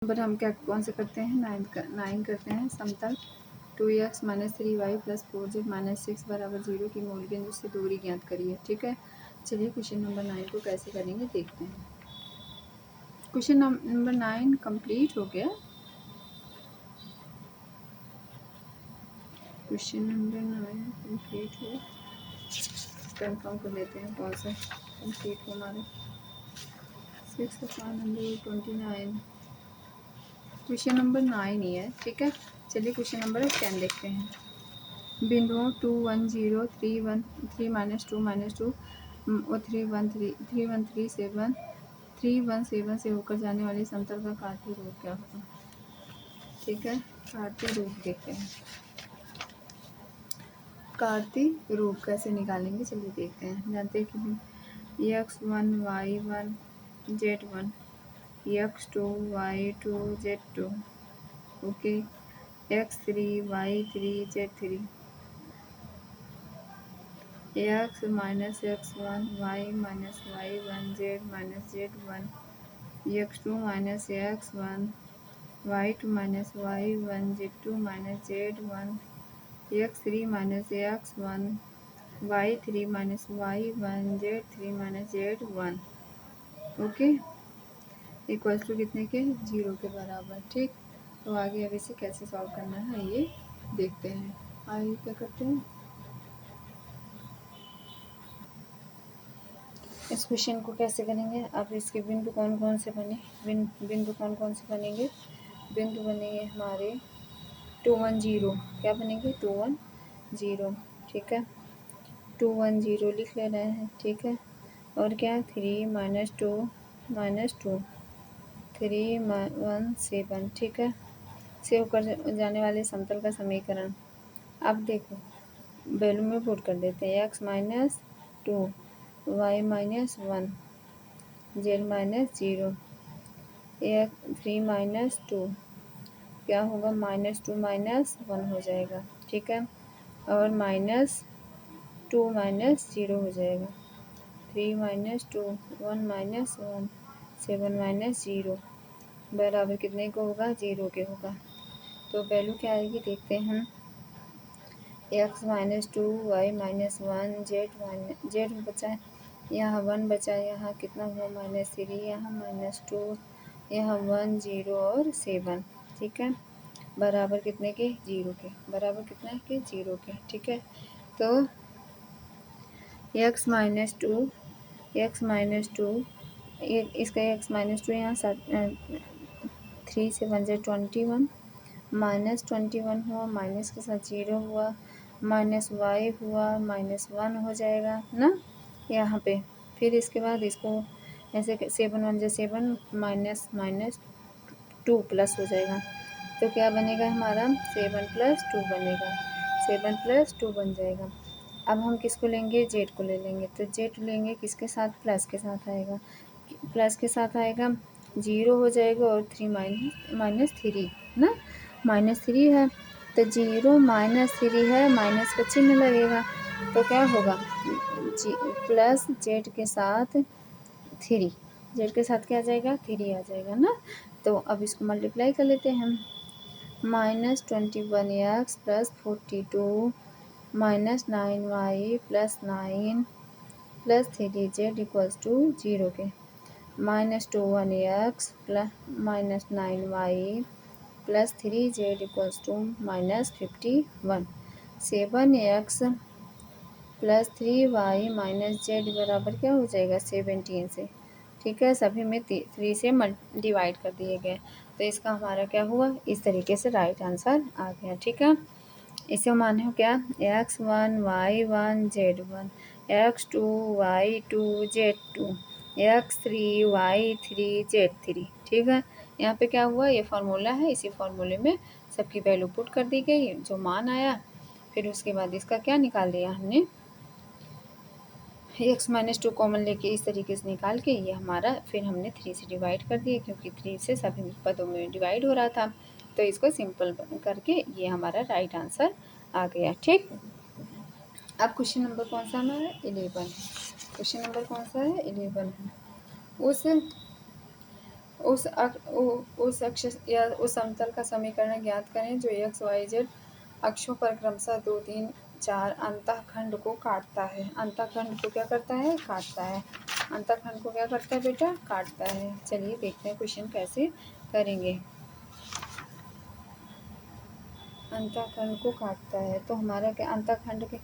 Number हम क्या कौन से करते हैं, 9 करते हैं। समतल 2x - 3y + 4z - 6 = 0 की मूल बिंदु से दूरी ज्ञात करिए। ठीक है, चलिए क्वेश्चन नंबर 9 को कैसे करेंगे देखते हैं। क्वेश्चन नंबर 9 कंप्लीट हो गया। क्वेश्चन नंबर 9 कंप्लीट हो, कंफर्म कर लेते हैं कौन सा कंप्लीट हो हमारे। 6/29 क्वेश्चन नंबर 9 ही है। ठीक है, चलिए क्वेश्चन नंबर 10 देखते हैं। बिंदुओं 2 1 0 3 1 3 - 2 - 2 और 3 1 3 3 1 3 7 3 1 7 से होकर जाने वाली समतल का कार्तीय रूप क्या होगा। ठीक है, कार्तीय रूप देखते हैं। कार्तीय रूप कैसे निकालेंगे चलिए देखते हैं। जानते हैं कि x1 y1 z1 x2 y2 z2 okay, x3 y3 z3 x - x1 y - y1 z - z1 x2 - x1 y2 - y1 z2 - z1 x3 - x1 y3 - y1 z3 - z1 okay, equals to कितने के 0 के बराबर। ठीक, तो आगे अब इसे कैसे सॉल्व करना है ये देखते हैं। आइए क्या करते हैं, इस क्वेश्चन को कैसे करेंगे। अब इसके बिंदु कौन कौन से बने, बिंदु कौन कौन से बनेंगे। बिंदु बनेंगे हमारे 2 1 0, क्या बनेंगे 2 1 0। ठीक है, 2 1 0 लिख ले रहे हैं। ठीक है, और क्या 3 - 2 - 2 3 1 7। ठीक है, से होकर जाने वाले समतल का समीकरण। अब देखो वैल्यू में पुट कर देते हैं। x - 2 y - 1 z - 0 3 - 2 क्या होगा -2 - 1 हो जाएगा। ठीक है, और -2 - 0 हो जाएगा। 3 - 2 1 - 1 7 - 0 बराबर कितने को होगा 0 के होगा। तो वैल्यू क्या आएगी देखते हैं हम। x - 2 y - 1 z बचा, यहाँ 1 बचा, यहाँ कितना हुआ -3, यहाँ -2, यहाँ 1 0 और 7। ठीक है, बराबर कितने के 0 के, बराबर कितना के 0 के। ठीक है, तो x - 2 इसका x - 2 यहाँ 3 से 1 से 21 -21 हुआ, माइनस के साथ 0 हुआ, -y हुआ -1 हो जाएगा ना यहाँ पे। फिर इसके बाद इसको ऐसे 7 1 7 -2 प्लस हो जाएगा। तो क्या बनेगा हमारा 7 + 2 बनेगा, 7 + 2 बन जाएगा। अब हम किसको लेंगे, जेड को ले लेंगे। तो जेड लेंगे किसके साथ, प्लस के साथ आएगा, प्लस के साथ आएगा 0 हो जाएगा और 3 -3 ना, -3 है तो 0 -3 है, माइनस का चिन्ह लगेगा तो क्या होगा प्लस जेड के साथ 3, जेड के साथ क्या आ जाएगा 3 आ जाएगा ना। तो अब इसको मल्टीप्लाई कर लेते हैं हम। -21x + 42 -9y + 9 + 3z = 0 के, -21x + -9y + 3z = -51 7x + 3y - z बराबर क्या हो जाएगा 17 से। ठीक है, सभी में 3 से डिवाइड कर दिए गए, तो इसका हमारा क्या हुआ, इस तरीके से राइट आंसर आ गया। ठीक है, इसे माने हो क्या x1 y1 z1 x2 y2 z2 x3 y3 z3। ठीक है, यहाँ पे क्या हुआ, ये फार्मूला है, इसी फार्मूले में सबकी वैल्यू पुट कर दी गई, जो मान आया फिर उसके बाद इसका क्या निकाल दिया हमने, x - 2 कॉमन लेके इस तरीके से निकाल के ये हमारा, फिर हमने 3 से डिवाइड कर दिए क्योंकि 3 से सभी पदों में डिवाइड हो रहा था, तो इसको सिंपल करके ये हमारा राइट आंसर आ गया। ठीक, अब क्वेश्चन नंबर कौन सा हमारा 11, क्वेश्चन नंबर कौन सा है 11 है। उस उस अक्ष या उस समतल का समीकरण ज्ञात करें जो एक्स वाई जेड अक्षों पर क्रमशः 2 3 4 अंतःखंड को काटता है। अंतःखंड को क्या करता है? काटता है। अंतःखंड को क्या करता है बेटा? काटता है। चलिए देखते हैं क्वेश्चन कैसे करेंगे। अंतःखंड को काटता है तो हमारा क्या अंतःखंड के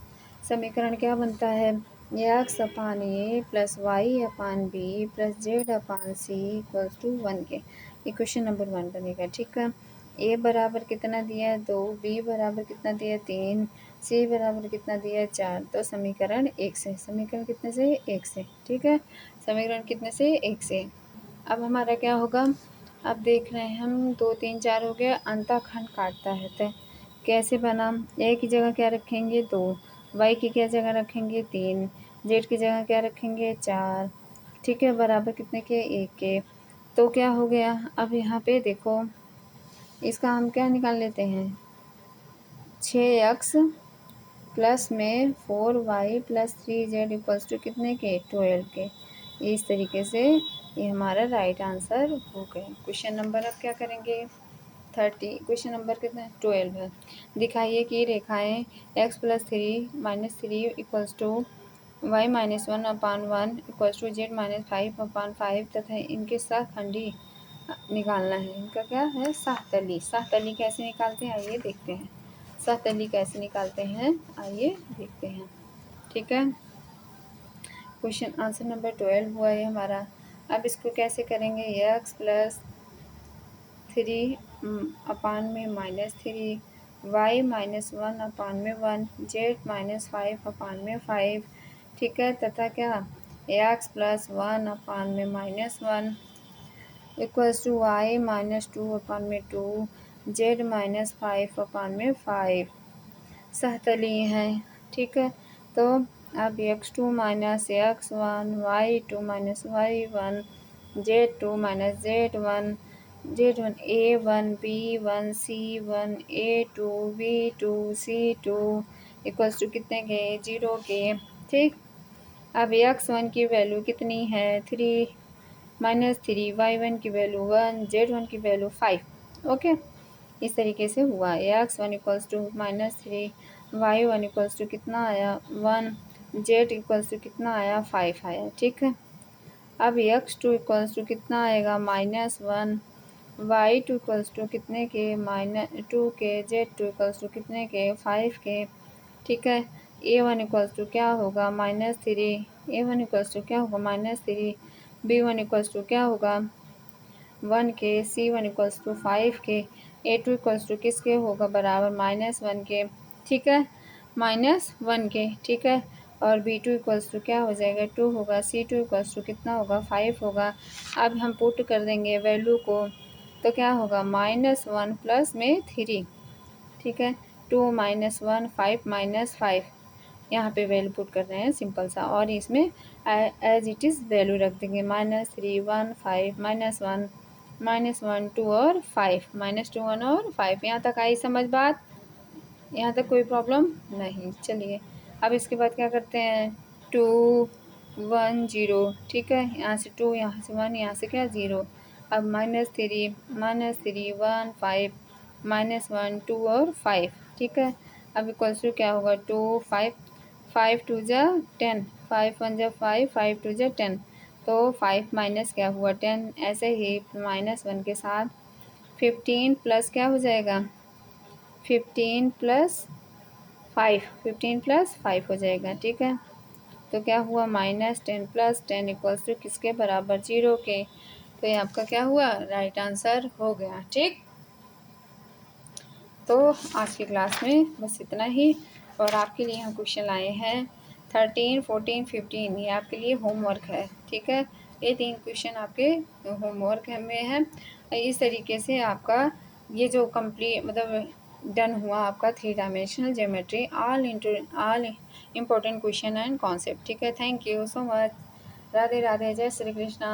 समीकरण क्या बनता है? X upon a plus y upon b plus z upon c equals to 1 के। इक्वेशन नंबर 1 बनेगा। ठीक है। ए बराबर कितना दिया है? 2, बी बराबर कितना दिया है? 3, सी बराबर कितना दिया है? 4। तो समीकरण 1 से। समीकरण कितने से? 1 से। ठीक है। समीकरण कितने से? 1 से। अब हमारा क्या होगा? अब देख रहे हैं हम 2 3 4 हो गया। अंतःखंड काटता है तो कैसे बना? ए की जगह क्या रखेंगे? 2, वाई की क्या जगह रखेंगे? 3, जेड की जगह क्या रखेंगे? 4। ठीक है। बराबर कितने के? 1 के। तो क्या हो गया? अब यहाँ पे देखो इसका हम क्या निकाल लेते हैं? 6x प्लस में 4y plus 3z equals to कितने के? 12 के। इस तरीके से ये हमारा राइट आंसर हो गया। क्वेश्चन नंबर अब क्या करेंगे? 30। क्वेश्चन नंबर कितना? 12 है। दिखाइए कि रेखाएं x plus 3 minus 3 equals to y minus 1 upon 1 equals to z minus 5 upon 5 तथा इनके सहखंडी निकालना है। इनका क्या है? सहतली। सहतली कैसे निकालते हैं आइए देखते हैं। सहतली कैसे निकालते हैं आइए देखते हैं। ठीक है। क्वेश्चन आंसर नंबर 12 हुआ है हमारा। अब इसको कैसे करेंगे? एक्स प्लस 3 अपान में माइनस 3, वाई माइनस 1 अपान में 1, जेड माइनस 5 अपान में 5। ठीक है। तथा क्या? एक्स प्लस 1 अपान में minus 1 equals to y minus 2 upon में 2, जेड माइनस 5 अपान में 5 सहतली हैं। ठीक है। तो अब x2 minus x1, y2 minus y1, z2 minus z1, z1 a1 b1 c1 a2 b2 c2 equals to कितने के? 0 के। ठीक। अब x1 की वैल्यू कितनी है? 3 माइनस 3, y1 की वैल्यू 1, z1 की वैल्यू 5। ओके। इस तरीके से हुआ। x1 equals to minus 3, y1 equals to कितना आया? 1, z इक्वल्स टू कितना आया? 5 आया। ठीक है। अब x2 इक्वल्स टू कितना आएगा? माइनस 1, y2 इक्वल्स टू कितने के? माइनस 2 के, z2 इक्वल्स टू कितने के? 5 के। ठीक है। a1 इक्वल्स टू क्या होगा? माइनस 3, a1 इक्वल्स टू क्या होगा? माइनस 3, b1 इक्वल्स टू क्या होगा? 1 के, c1 इक्वल्स टू 5 के, a2 इक्वल्स टू किसके होगा? बराबर माइनस 1 के। ठीक है। माइनस 1 के। ठीक है। और b2 इक्वल्स टू क्या हो जाएगा? 2 होगा। c2 इक्वल्स टू कितना होगा? 5 होगा। अब हम पुट कर देंगे वैल्यू को तो क्या होगा? माइनस 1 प्लस में 3। ठीक है। 2 माइनस 1 5 माइनस 5 यहाँ पे वैल्यू पुट कर रहे हैं सिंपल सा। और इसमें एज इट इज़ वैल्यू रख देंगे। माइनस 3 1 5 माइनस 1 2 और 5 माइनस 2 1 और 5। यहाँ तक आई समझ बात? यहाँ तक कोई प्रॉब्लम नहीं। चलिए अब इसके बाद क्या करते हैं? 2 1 0। ठीक है। यहाँ से 2, यहाँ से 1, यहाँ से क्या? 0। अब माइनस 3 1 5 माइनस 1 2 और 5। ठीक है। अब इक्वल्स टू क्या होगा? 2 5 5 2 जा 10, 5 1 जा 5 5 2 जा 10। तो 5 माइनस क्या हुआ? 10। ऐसे ही माइनस 1 के साथ 15 प्लस क्या हो जाएगा? 15 प्लस 5, 15 प्लस 5 हो जाएगा। ठीक है। तो क्या हुआ? माइनस 10 प्लस 10 इक्वल्स टू किसके बराबर? 0 के। तो ये आपका क्या हुआ? राइट आंसर हो गया। ठीक। तो आज की क्लास में बस इतना ही। और आपके लिए हम क्वेश्चन लाए हैं 13 14 15। ये आपके लिए होमवर्क है। ठीक है। ये 3 क्वेश्चन आपके होमवर्क में हैं। इस तरीके से आपका ये जो कंप्लीट मतलब डन हुआ आपका 3 dimensional geometry all important question and concept. ठीक है। Thank you so much. Radhe Radhe. जय श्री कृष्णा।